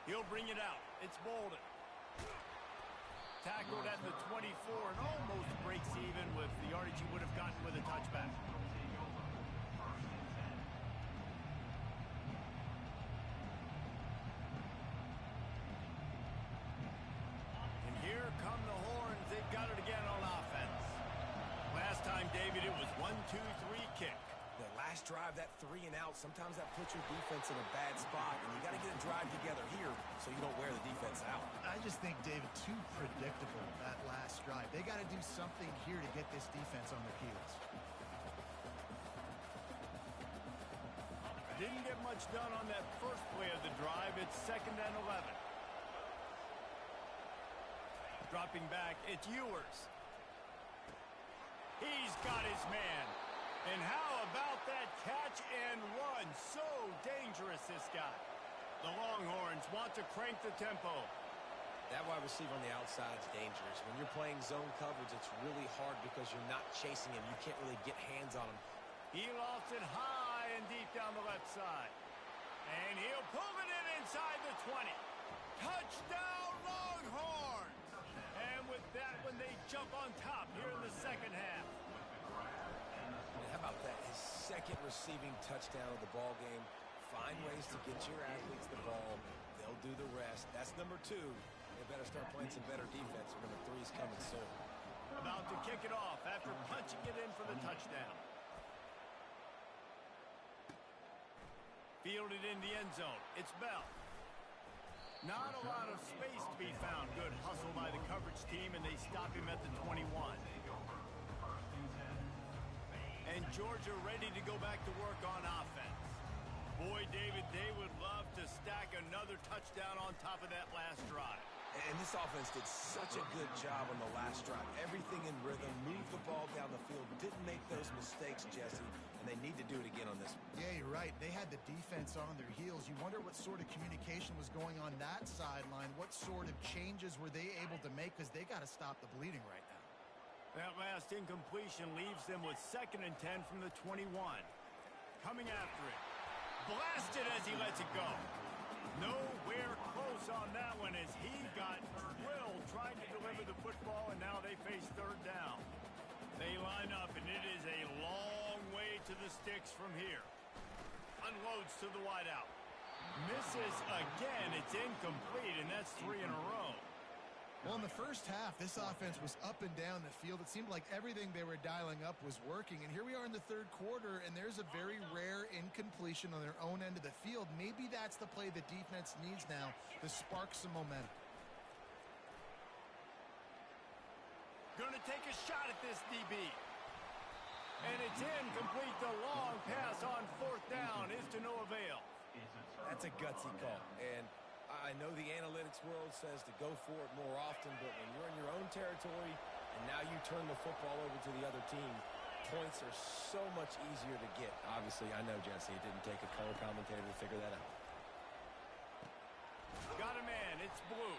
He'll bring it out. It's Bolden. Tackled at the 24 and almost breaks even with the yardage he would have gotten with a touchback. And here come the Horns. They've got it again on offense. Last time, David, it was 1-2-3 kick. The last drive, that 3 and out, sometimes that puts your defense in a bad spot, and you got to get a drive together here so you don't wear the defense out. I just think, David, too predictable, that last drive. They got to do something here to get this defense on their heels. Didn't get much done on that first play of the drive. It's 2nd and 11. Dropping back, it's Ewers. He's got his man. And how about that catch and run? So dangerous, this guy. The Longhorns want to crank the tempo. That wide receiver on the outside is dangerous. When you're playing zone coverage, it's really hard because you're not chasing him. You can't really get hands on him. He lost it high and deep down the left side. And he'll pull it in inside the 20. Touchdown, Longhorns! And with that one, they jump on top here in the second half. How about that? His second receiving touchdown of the ball game. Find ways to get your athletes the ball. They'll do the rest. That's number 2. They better start playing some better defense. Number 3 is coming soon. About to kick it off after punching it in for the touchdown. Fielded in the end zone. It's Bell. Not a lot of space to be found. Good hustle by the coverage team, and they stop him at the 21. And Georgia ready to go back to work on offense. Boy, David, they would love to stack another touchdown on top of that last drive. And this offense did such a good job on the last drive. Everything in rhythm, moved the ball down the field, didn't make those mistakes, Jesse, and they need to do it again on this one. Yeah, you're right. They had the defense on their heels. You wonder what sort of communication was going on that sideline. What sort of changes were they able to make? Because they got to stop the bleeding right now. That last incompletion leaves them with 2nd and 10 from the 21. Coming after it. Blasted as he lets it go. Nowhere close on that one as he got drilled trying to deliver the football, and now they face 3rd down. They line up, and it is a long way to the sticks from here. Unloads to the wideout. Misses again. It's incomplete, and that's 3 in a row. Well, in the first half, this offense was up and down the field. It seemed like everything they were dialing up was working. And here we are in the 3rd quarter, and there's a very rare incompletion on their own end of the field. Maybe that's the play the defense needs now to spark some momentum. Gonna take a shot at this DB. And it's incomplete. The long pass on 4th down is to no avail. That's a gutsy call. And I know the analytics world says to go for it more often, but when you're in your own territory and now you turn the football over to the other team, points are so much easier to get. Obviously, I know, Jesse, it didn't take a color commentator to figure that out. Got a man. It's Blue.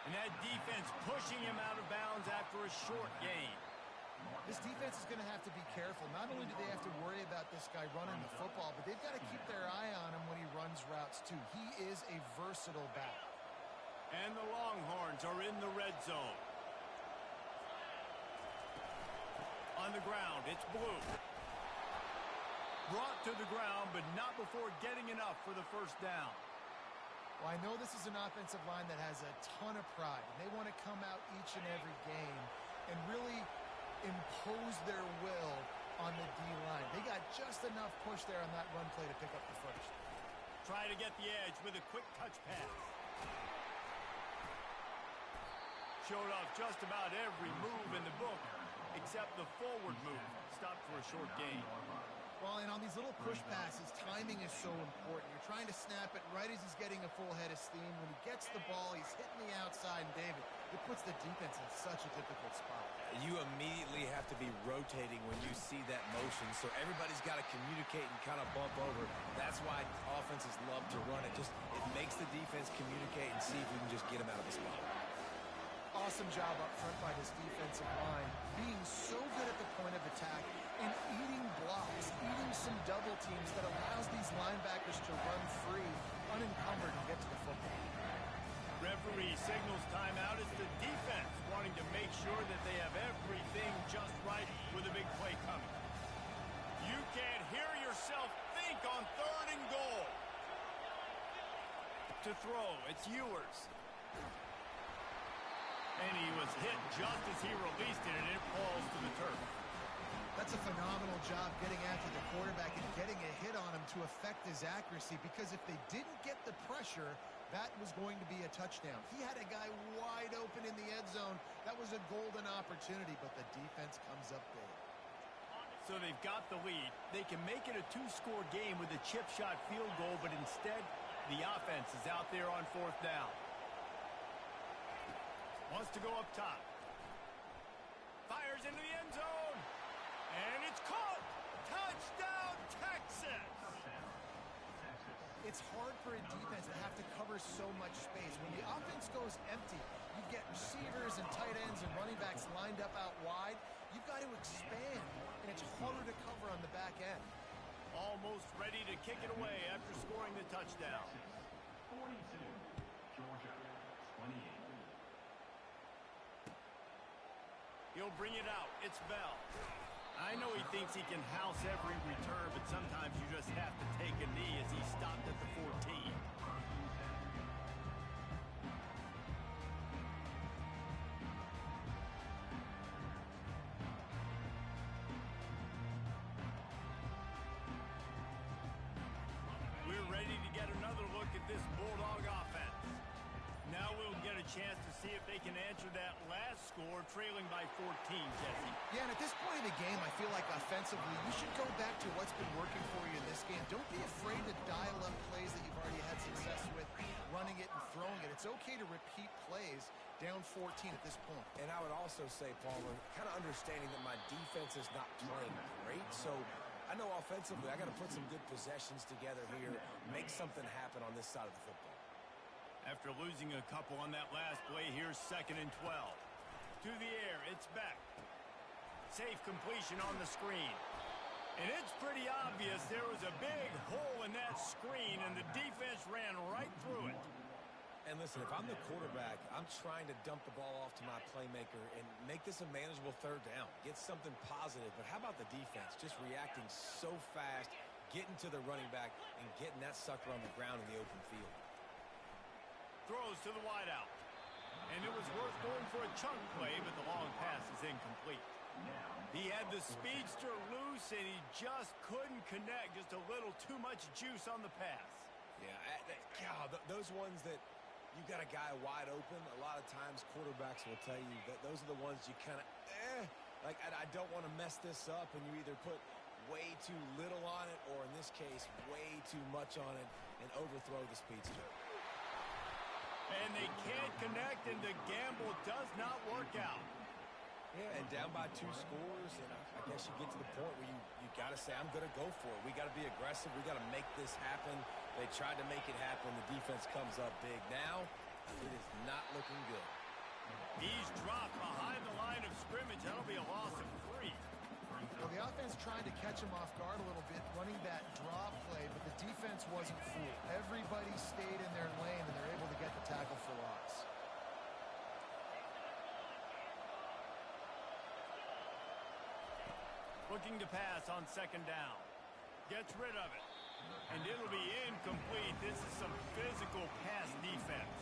And that defense pushing him out of bounds after a short gain. This defense is going to have to be careful. Not only do they have to worry about this guy running the football, but they've got to keep their eye on him when he runs routes, too. He is a versatile back. And the Longhorns are in the red zone. On the ground, it's Blue. Brought to the ground, but not before getting enough for the 1st down. Well, I know this is an offensive line that has a ton of pride, and they want to come out each and every game and really impose their will on the D-line. They got just enough push there on that run play to pick up the 1st. Try to get the edge with a quick touch pass. Showed off just about every move in the book except the forward move. Stopped for a short gain. Well, and on these little push passes, timing is so important. You're trying to snap it right as he's getting a full head of steam. When he gets the ball, he's hitting the outside, and David, it puts the defense in such a difficult spot. You immediately have to be rotating when you see that motion, so everybody's got to communicate and kind of bump over. That's why offenses love to run it. It makes the defense communicate and see if we can just get him out of the spot. Awesome job up front by this defensive line, being so good at the point of attack and eating blocks, eating some double teams that allows these linebackers to run free, unencumbered, and get to the football. Referee signals timeout as the defense wanting to make sure that they have everything just right with a big play coming. You can't hear yourself think on 3rd and goal. To throw, it's Ewers. And he was hit just as he released it, and it falls to the turf. That's a phenomenal job getting after the quarterback and getting a hit on him to affect his accuracy, because if they didn't get the pressure, that was going to be a touchdown. He had a guy wide open in the end zone. That was a golden opportunity, but the defense comes up big. So they've got the lead. They can make it a 2-score game with a chip shot field goal, but instead, the offense is out there on 4th down. Wants to go up top. Fires into the end zone. And it's caught. Touchdown, Texas. It's hard for a defense to have to cover so much space. When the offense goes empty, you get receivers and tight ends and running backs lined up out wide. You've got to expand, and it's harder to cover on the back end. Almost ready to kick it away after scoring the touchdown. 42, Georgia, 28. He'll bring it out. It's Bell. I know he thinks he can house every return, but sometimes you just have to take a knee as he stopped at the 14. We're ready to get another look at this Bulldog offense. Now we'll get a chance to see if they can answer that last score, trailing by 14, Jesse. Yeah, and at this point in the game, I feel like offensively, you should go back to what's been working for you in this game. Don't be afraid to dial up plays that you've already had success with, running it and throwing it. It's okay to repeat plays down 14 at this point. And I would also say, Palmer, kind of understanding that my defense is not playing great, so I know offensively I got to put some good possessions together here, make something happen on this side of the football. After losing a couple on that last play, here's 2nd and 12. To the air, it's back. Safe completion on the screen. And it's pretty obvious there was a big hole in that screen, and the defense ran right through it. And listen, if I'm the quarterback, I'm trying to dump the ball off to my playmaker and make this a manageable 3rd down. Get something positive. But how about the defense? Just reacting so fast, getting to the running back, and getting that sucker on the ground in the open field. Throws to the wideout. And it was worth going for a chunk play, but the long pass is incomplete. He had the speedster loose, and he just couldn't connect. Just a little too much juice on the pass. Yeah, those ones that you got a guy wide open, a lot of times quarterbacks will tell you that those are the ones you kind of, like I don't want to mess this up, and you either put way too little on it or, in this case, way too much on it and overthrow the speedster. And they can't connect, and the gamble does not work out. Yeah, and down by 2 scores, and I guess you get to the point where you got to say, I'm going to go for it. We got to be aggressive. We got to make this happen. They tried to make it happen. The defense comes up big. Now, it is not looking good. He's dropped behind the line of scrimmage. That'll be a loss of 3. Well, the offense tried to catch him off guard a little bit, running that draw play, but the defense wasn't fooled. Everybody stayed in their lane, and they're able to get the tackle for loss. Looking to pass on 2nd down. Gets rid of it. And it'll be incomplete. This is some physical pass defense.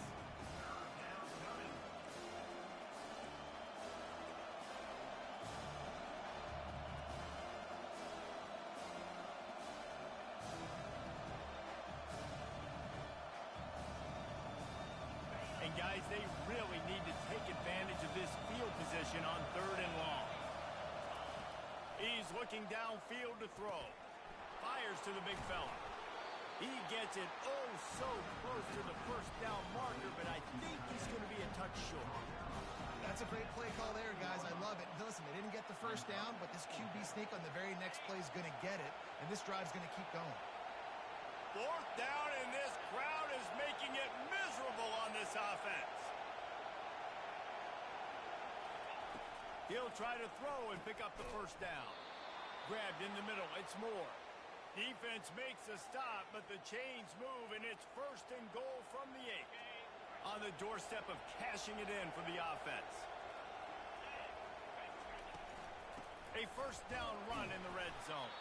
And guys, they really need to take advantage of this field position on 3rd and long. He's looking downfield to throw. Fires to the big fella. He gets it oh so close to the 1st down marker, but I think he's going to be a touch short. That's a great play call there, guys. I love it. Listen, they didn't get the 1st down, but this QB sneak on the very next play is going to get it, and this drive's going to keep going. 4th down, and this crowd is making it miserable on this offense. He'll try to throw and pick up the 1st down. Grabbed in the middle. It's Moore. Defense makes a stop, but the chains move, and it's 1st and goal from the 8. On the doorstep of cashing it in for the offense. A 1st down run in the red zone.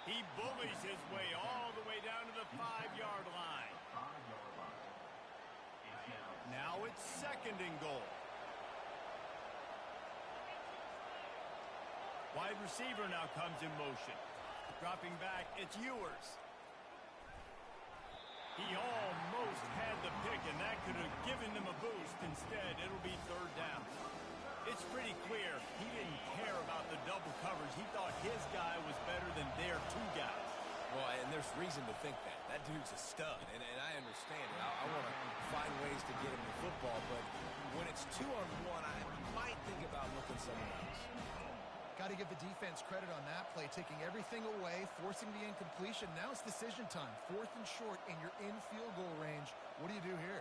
He bullies his way all the way down to the 5-yard line. Now it's 2nd and goal. Wide receiver now comes in motion. Dropping back, it's Ewers. He almost had the pick, and that could have given them a boost. Instead, it'll be 3rd down. It's pretty clear he didn't care about the double coverage. He thought his guy was better than their 2 guys. Well, and there's reason to think that. That dude's a stud, and I understand it. I want to find ways to get him the football, but when it's 2-on-1, I might think about looking somewhere else. Got to give the defense credit on that play, taking everything away, forcing the incompletion. Now it's decision time. 4th and short, and you're in field goal range. What do you do here?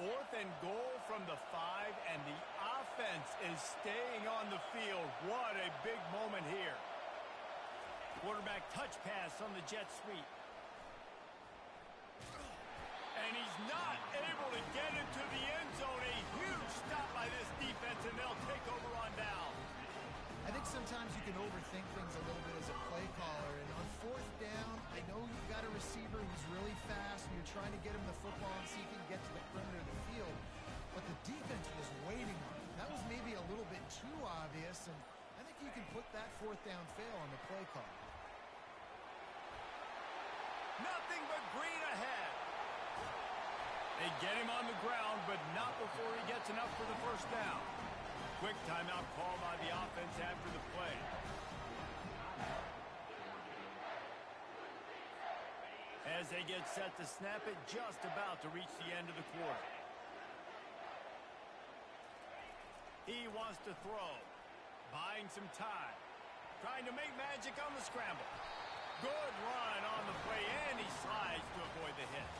4th and goal from the 5, and the offense is staying on the field. What a big moment here. Quarterback touch pass on the jet sweep. And he's not able to get into the end zone. A huge stop by this defense, and they'll take over on down. I think sometimes you can overthink things a little bit as a play caller. And on 4th down, I know you've got a receiver who's really fast, and you're trying to get him the football and see if he can get to the perimeter of the field. But the defense was waiting on him. That was maybe a little bit too obvious, and I think you can put that fourth down fail on the play call. Nothing but green ahead. They get him on the ground, but not before he gets enough for the first down. Quick timeout call by the offense after the play. As they get set to snap it, just about to reach the end of the quarter. He wants to throw. Buying some time. Trying to make magic on the scramble. Good run on the play, and he slides to avoid the hit.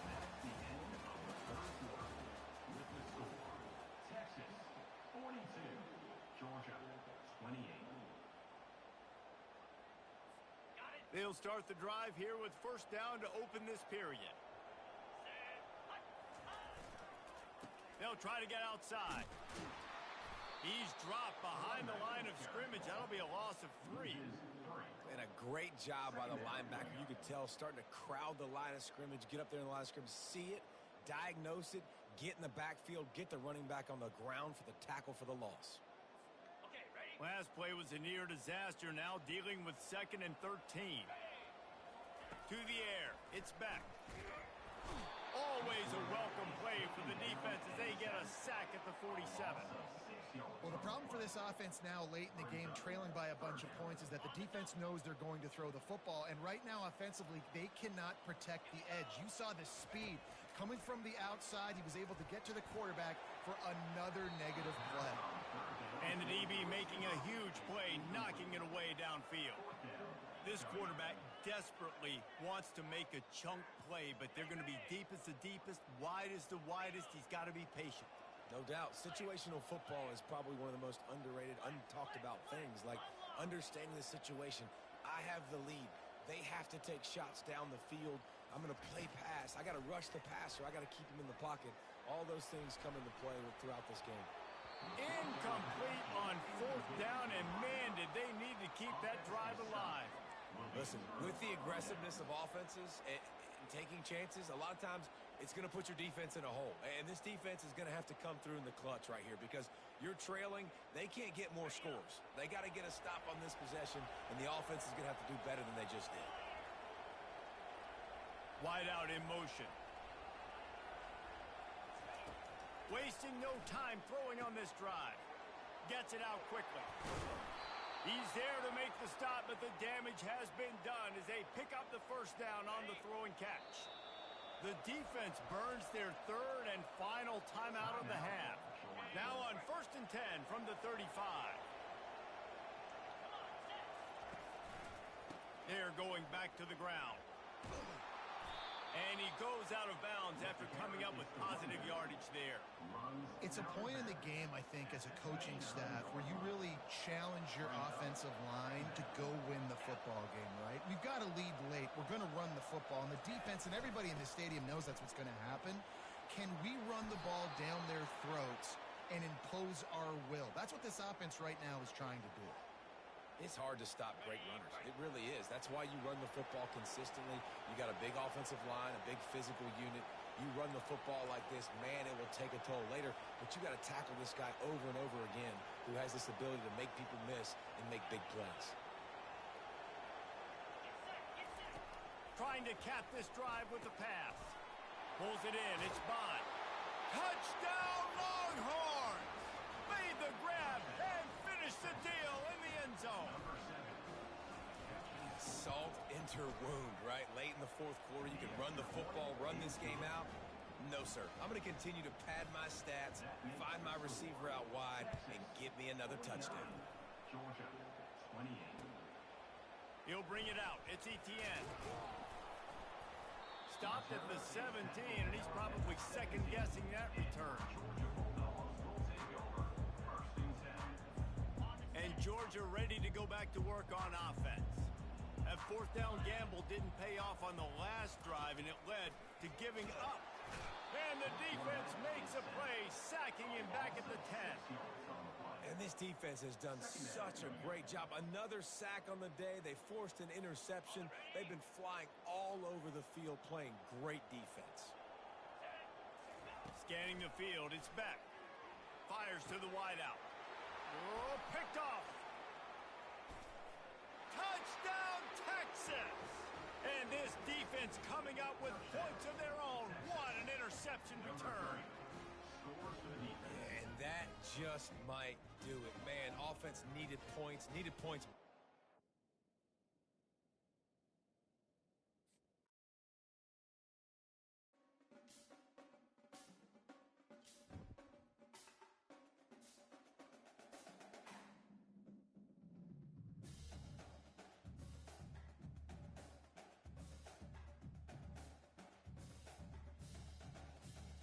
That's the end of the third quarter. With the score, Texas 42, Georgia 28. They'll start the drive here with first down to open this period. They'll try to get outside. He's dropped behind the line of scrimmage. That'll be a loss of 3. And a great job by the linebacker. You could tell starting to crowd the line of scrimmage, get up there in the line of scrimmage, see it, diagnose it, get in the backfield, get the running back on the ground for the tackle for the loss. Last play was a near disaster, now dealing with 2nd and 13. To the air, it's back. Always a welcome play for the defense as they get a sack at the 47. Well, the problem for this offense now late in the game, trailing by a bunch of points, is that the defense knows they're going to throw the football. And right now, offensively, they cannot protect the edge. You saw the speed coming from the outside. He was able to get to the quarterback for another negative play. And the DB making a huge play, knocking it away downfield. This quarterback desperately wants to make a chunk play, but they're going to be deep as the deepest, wide as the widest. He's got to be patient. No doubt. Situational football is probably one of the most underrated, untalked about things, like understanding the situation. I have the lead. They have to take shots down the field. I'm going to play pass. I got to rush the passer. I got to keep him in the pocket. All those things come into play throughout this game. Incomplete on 4th down, and man, did they need to keep that drive alive. Listen, with the aggressiveness of offenses and taking chances, a lot of times it's going to put your defense in a hole. And this defense is going to have to come through in the clutch right here because you're trailing. They can't get more scores. They got to get a stop on this possession, and the offense is going to have to do better than they just did. Wide out in motion. Wasting no time throwing on this drive. Gets it out quickly. He's there to make the stop, but the damage has been done as they pick up the first down on the throw and catch. The defense burns their 3rd and final timeout of the half. Now on 1st and 10 from the 35. They're going back to the ground. And he goes out of bounds after coming up with positive yardage there. It's a point in the game, I think, as a coaching staff where you really challenge your offensive line to go win the football game, right? We've got to lead late. We're going to run the football. And the defense and everybody in the stadium knows that's what's going to happen. Can we run the ball down their throats and impose our will? That's what this offense right now is trying to do. It's hard to stop great runners. It really is. That's why you run the football consistently. You got a big offensive line, a big physical unit. You run the football like this, man, it will take a toll later. But you got to tackle this guy over and over again who has this ability to make people miss and make big plays. Trying to cap this drive with the pass. Pulls it in. It's Bond. Touchdown, Longhorns! Made the grab and finished the deal in the end zone. Salt into wound, right? Late in the 4th quarter, you can run the football, run this game out. No, sir. I'm going to continue to pad my stats, find my receiver out wide, and get me another touchdown. Georgia 28. He'll bring it out. It's Etienne. Stopped at the 17, and he's probably second-guessing that return. And Georgia ready to go back to work on offense. That 4th down gamble didn't pay off on the last drive, and it led to giving up. And the defense makes a play, sacking him back at the 10. And this defense has done such a great job. Another sack on the day. They forced an interception. They've been flying all over the field, playing great defense. Scanning the field, it's Beck. Fires to the wideout. Oh, picked off. Touchdown, Texas! And this defense coming out with points of their own. What an interception return. And that just might do it. Man, offense needed points